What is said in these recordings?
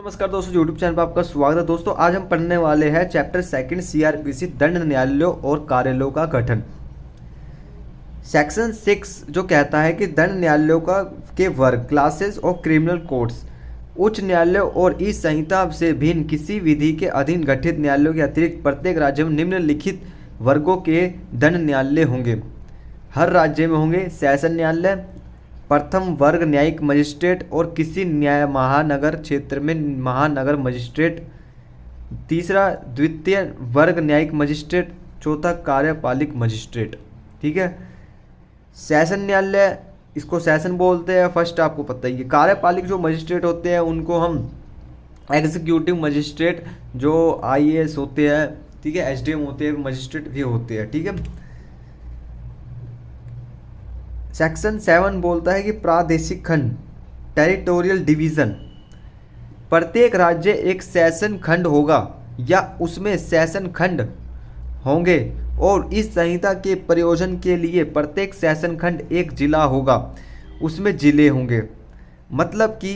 नमस्कार दोस्तों, YouTube channel पर आपका स्वागत है। दोस्तों आज हम पढ़ने वाले हैं चैप्टर सेकंड सीआरपीसी दंड न्यायालयों और कार्यालयों का गठन। सेक्शन 6 जो कहता है कि दंड न्यायालयों का के वर्ग क्लासेस ऑफ क्रिमिनल कोर्ट्स उच्च न्यायालयों और इस संहिता से भिन्न किसी विधि के अधीन गठित न्यायालयों के अतिरिक्त प्रत्येक राज्य में निम्नलिखित वर्गों के दंड न्यायालय होंगे। हर राज्य में होंगे सेशन न्यायालय, प्रथम वर्ग न्यायिक मजिस्ट्रेट और किसी न्याय महानगर क्षेत्र में महानगर मजिस्ट्रेट, तीसरा द्वितीय वर्ग न्यायिक मजिस्ट्रेट, चौथा कार्यपालिक मजिस्ट्रेट। ठीक है, सेशन न्यायालय इसको सेशन बोलते हैं, फर्स्ट आपको पता ही है। कार्यपालिक जो मजिस्ट्रेट होते हैं उनको हम एग्जीक्यूटिव मजिस्ट्रेट, जो आईएएस होते हैं, ठीक है, एसडीएम होते हैं, मजिस्ट्रेट भी होते हैं। ठीक है, सेक्शन 7 बोलता है कि प्रादेशिक खंड टेरिटोरियल डिवीज़न, प्रत्येक राज्य एक सेशन खंड होगा या उसमें सेशन खंड होंगे और इस संहिता के प्रयोजन के लिए प्रत्येक सेशन खंड एक जिला होगा, उसमें जिले होंगे। मतलब कि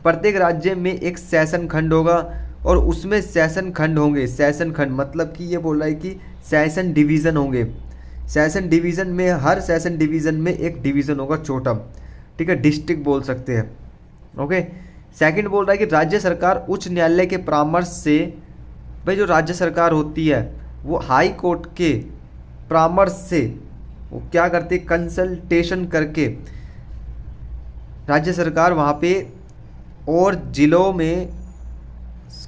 प्रत्येक राज्य में एक सेशन खंड होगा और उसमें सेशन खंड होंगे। सेशन खंड मतलब कि ये बोल रहा है कि सेशन डिवीज़न होंगे। सेशन डिवीज़न में हर सेशन डिवीज़न में एक डिवीज़न होगा छोटा, ठीक है, डिस्ट्रिक्ट बोल सकते हैं। ओके, सेकंड बोल रहा है कि राज्य सरकार उच्च न्यायालय के परामर्श से, भाई जो राज्य सरकार होती है वो हाई कोर्ट के परामर्श से वो क्या करती है, कंसल्टेशन करके राज्य सरकार वहाँ पे और जिलों में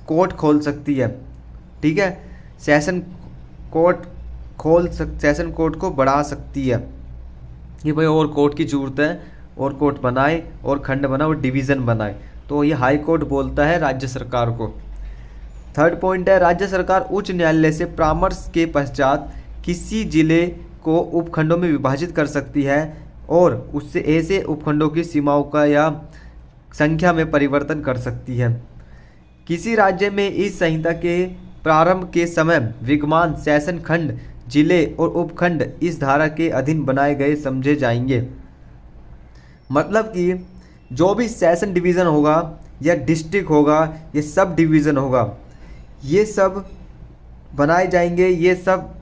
कोर्ट खोल सकती है। ठीक है, सेशन कोर्ट को बढ़ा सकती है कि भाई और कोर्ट की जरूरत है, और कोर्ट बनाए और खंड बनाए और डिवीज़न बनाए, तो ये हाई कोर्ट बोलता है राज्य सरकार को। थर्ड पॉइंट है, राज्य सरकार उच्च न्यायालय से परामर्श के पश्चात किसी जिले को उपखंडों में विभाजित कर सकती है और उससे ऐसे उपखंडों की सीमाओं का या संख्या में परिवर्तन कर सकती है। किसी राज्य में इस संहिता के प्रारंभ के समय विद्यमान सेशन खंड, जिले और उपखंड इस धारा के अधीन बनाए गए समझे जाएंगे। मतलब कि जो भी सेशन डिवीज़न होगा या डिस्ट्रिक्ट होगा या सब डिवीज़न होगा, ये सब बनाए जाएंगे, ये सब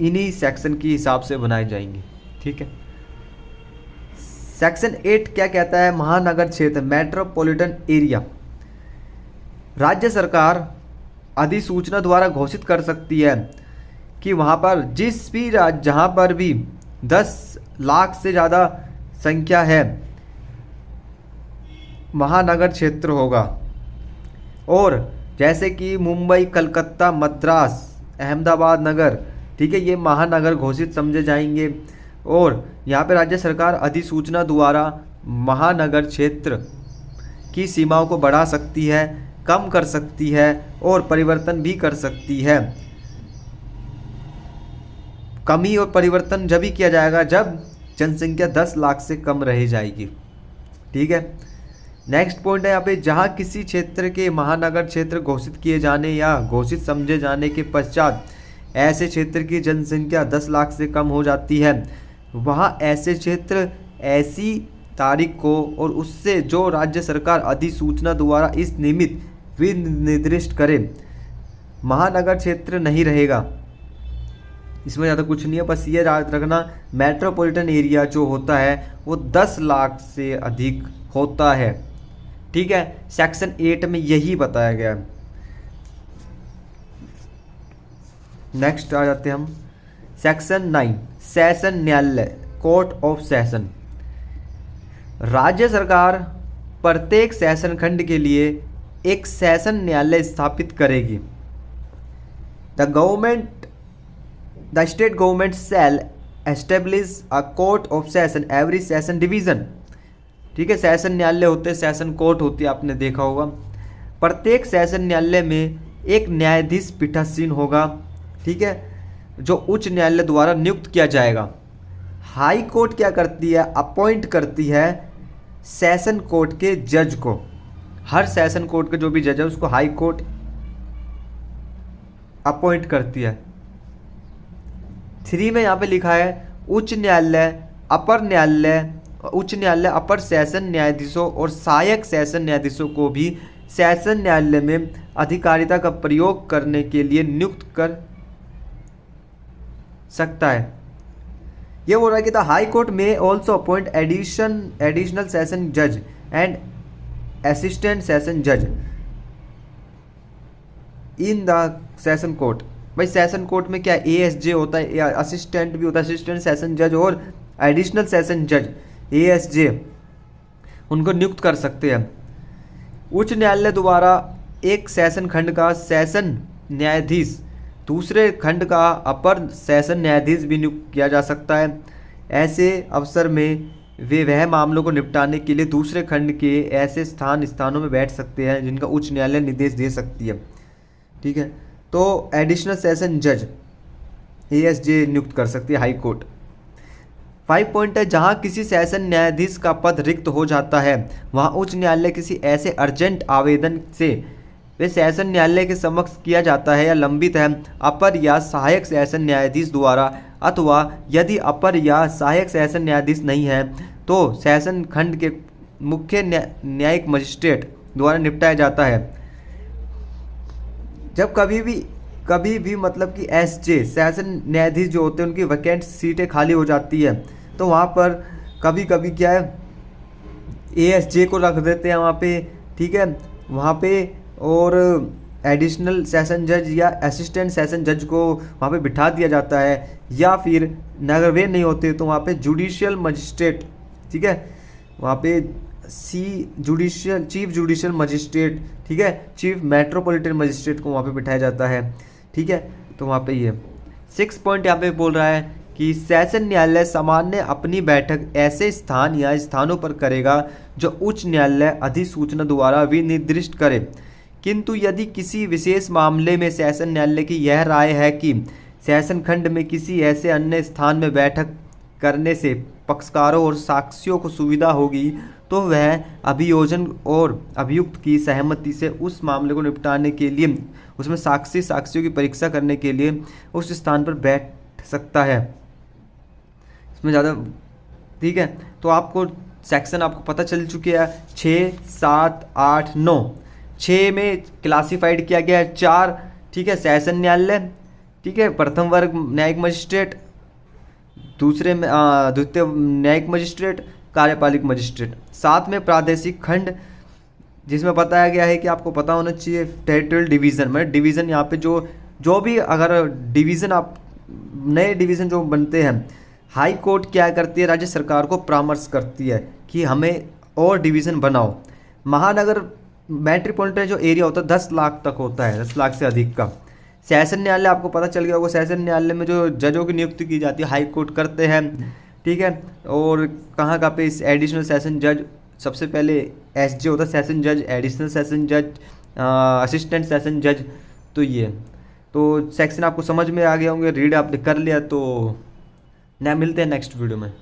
इन्हीं सेक्शन के हिसाब से बनाए जाएंगे। ठीक है, सेक्शन 8 क्या कहता है, महानगर क्षेत्र मेट्रोपॉलिटन एरिया, राज्य सरकार अधिसूचना द्वारा घोषित कर सकती है कि वहाँ पर जिस भी राज्य जहाँ पर भी 10 लाख से ज़्यादा संख्या है महानगर क्षेत्र होगा। और जैसे कि मुंबई, कलकत्ता, मद्रास, अहमदाबाद नगर, ठीक है, ये महानगर घोषित समझे जाएंगे। और यहाँ पे राज्य सरकार अधिसूचना द्वारा महानगर क्षेत्र की सीमाओं को बढ़ा सकती है, कम कर सकती है और परिवर्तन भी कर सकती है। कमी और परिवर्तन जब ही किया जाएगा जब जनसंख्या 10 लाख से कम रह जाएगी। ठीक है, नेक्स्ट पॉइंट है यहाँ पे, जहाँ किसी क्षेत्र के महानगर क्षेत्र घोषित किए जाने या घोषित समझे जाने के पश्चात ऐसे क्षेत्र की जनसंख्या 10 लाख से कम हो जाती है, वहाँ ऐसे क्षेत्र ऐसी तारीख को और उससे जो राज्य सरकार अधिसूचना द्वारा इस निमित्त विनिर्दिष्ट करे महानगर क्षेत्र नहीं रहेगा। इसमें ज़्यादा कुछ नहीं है, बस ये याद रखना मेट्रोपॉलिटन एरिया जो होता है वो 10 लाख से अधिक होता है। ठीक है, सेक्शन 8 में यही बताया गया है। नेक्स्ट आ जाते हैं हम सेक्शन 9 सेशन न्यायालय, कोर्ट ऑफ सेशन। राज्य सरकार प्रत्येक सेशन खंड के लिए एक सेशन न्यायालय स्थापित करेगी। The state government shell establish a court of session every session division. ठीक है, सेशन न्यायालय होते हैं, सेशन कोर्ट होती है, आपने देखा होगा। प्रत्येक सेशन न्यायालय में एक न्यायाधीश पीठासीन होगा, ठीक है, जो उच्च न्यायालय द्वारा नियुक्त किया जाएगा। हाई कोर्ट क्या करती है, अपॉइंट करती है सेशन कोर्ट के जज को। हर सेशन कोर्ट का जो भी जज है उसको हाई कोर्ट अपॉइंट करती है। 3 में यहाँ पे लिखा है उच्च न्यायालय, उच्च न्यायालय अपर सेशन न्यायाधीशों और सहायक सेशन न्यायाधीशों को भी सेशन न्यायालय में अधिकारिता का प्रयोग करने के लिए नियुक्त कर सकता है। ये बोल रहा है कि द हाई कोर्ट में ऑल्सो अपॉइंट एडिशनल सेशन जज एंड असिस्टेंट सेशन जज इन द सेशन कोर्ट। भाई सेशन कोर्ट में क्या एएसजे होता है या असिस्टेंट भी होता है, असिस्टेंट सेशन जज और एडिशनल सेशन जज एएसजे, उनको नियुक्त कर सकते हैं। उच्च न्यायालय द्वारा एक सेशन खंड का सेशन न्यायाधीश दूसरे खंड का अपर सेशन न्यायाधीश भी नियुक्त किया जा सकता है। ऐसे अवसर में वे वह मामलों को निपटाने के लिए दूसरे खंड के ऐसे स्थानों में बैठ सकते हैं जिनका उच्च न्यायालय निर्देश दे सकती है। ठीक है, तो एडिशनल सेशन जज एएसजे नियुक्त कर सकती है हाई कोर्ट। 5 पॉइंट है, जहां किसी सेशन न्यायाधीश का पद रिक्त हो जाता है वहां उच्च न्यायालय किसी ऐसे अर्जेंट आवेदन से वे सेशन न्यायालय के समक्ष किया जाता है या लंबित है अपर या सहायक सेशन न्यायाधीश द्वारा, अथवा यदि अपर या सहायक सेशन न्यायाधीश नहीं है तो सेशन खंड के मुख्य न्यायिक मजिस्ट्रेट द्वारा निपटाया जाता है। जब कभी भी मतलब कि एसजे सेशन न्यायाधीश जो होते हैं उनकी वैकेंट सीटें खाली हो जाती है तो वहाँ पर कभी कभी क्या है एएसजे को रख देते हैं वहाँ पे। ठीक है, वहाँ पे और एडिशनल सेशन जज या असिस्टेंट सेशन जज को वहाँ पे बिठा दिया जाता है, या फिर अगर वे नहीं होते तो वहाँ पे जुडिशियल मजिस्ट्रेट, ठीक है, वहाँ पे चीफ जुडिशियल मजिस्ट्रेट, ठीक है, चीफ मेट्रोपॉलिटन मजिस्ट्रेट को वहाँ पे बिठाया जाता है। ठीक है, तो वहाँ पे ये 6 पॉइंट यहाँ पे बोल रहा है कि सेशन न्यायालय सामान्य अपनी बैठक ऐसे स्थान या स्थानों पर करेगा जो उच्च न्यायालय अधिसूचना द्वारा विनिर्दिष्ट करे, किंतु यदि किसी विशेष मामले में सेशन न्यायालय की यह राय है कि सेशन खंड में किसी ऐसे अन्य स्थान में बैठक करने से पक्षकारों और साक्षियों को सुविधा होगी तो वह अभियोजन और अभियुक्त की सहमति से उस मामले को निपटाने के लिए उसमें साक्षियों की परीक्षा करने के लिए उस स्थान पर बैठ सकता है। इसमें ज़्यादा ठीक है, तो आपको सेक्शन आपको पता चल चुके हैं 6, 7, 8, 9। 6 में क्लासिफाइड किया गया है 4, ठीक है, सेशन न्यायालय, ठीक है, प्रथम वर्ग न्यायिक मजिस्ट्रेट, दूसरे में द्वितीय न्यायिक मजिस्ट्रेट, कार्यपालिक मजिस्ट्रेट। 7 में प्रादेशिक खंड जिसमें बताया गया है कि आपको पता होना चाहिए टेरिटोरियल डिवीज़न, मतलब डिवीज़न यहाँ पे जो भी अगर डिवीज़न आप नए डिवीज़न जो बनते हैं, हाई कोर्ट क्या करती है, राज्य सरकार को परामर्श करती है कि हमें और डिवीज़न बनाओ। महानगर मेट्रोपॉलिटन जो एरिया होता है 10 लाख तक होता है, 10 लाख से अधिक का। सेशन न्यायालय आपको पता चल गया होगा, सेशन न्यायालय में जो जजों की नियुक्ति की जाती है हाई कोर्ट करते हैं, ठीक है। और कहाँ पे इस एडिशनल सेशन जज सबसे पहले एसजे होता है, सेशन जज, एडिशनल सेशन जज, असिस्टेंट सेशन जज। तो ये तो सेक्शन आपको समझ में आ गया होंगे, रीड आपने कर लिया तो ना मिलते हैं नेक्स्ट वीडियो में।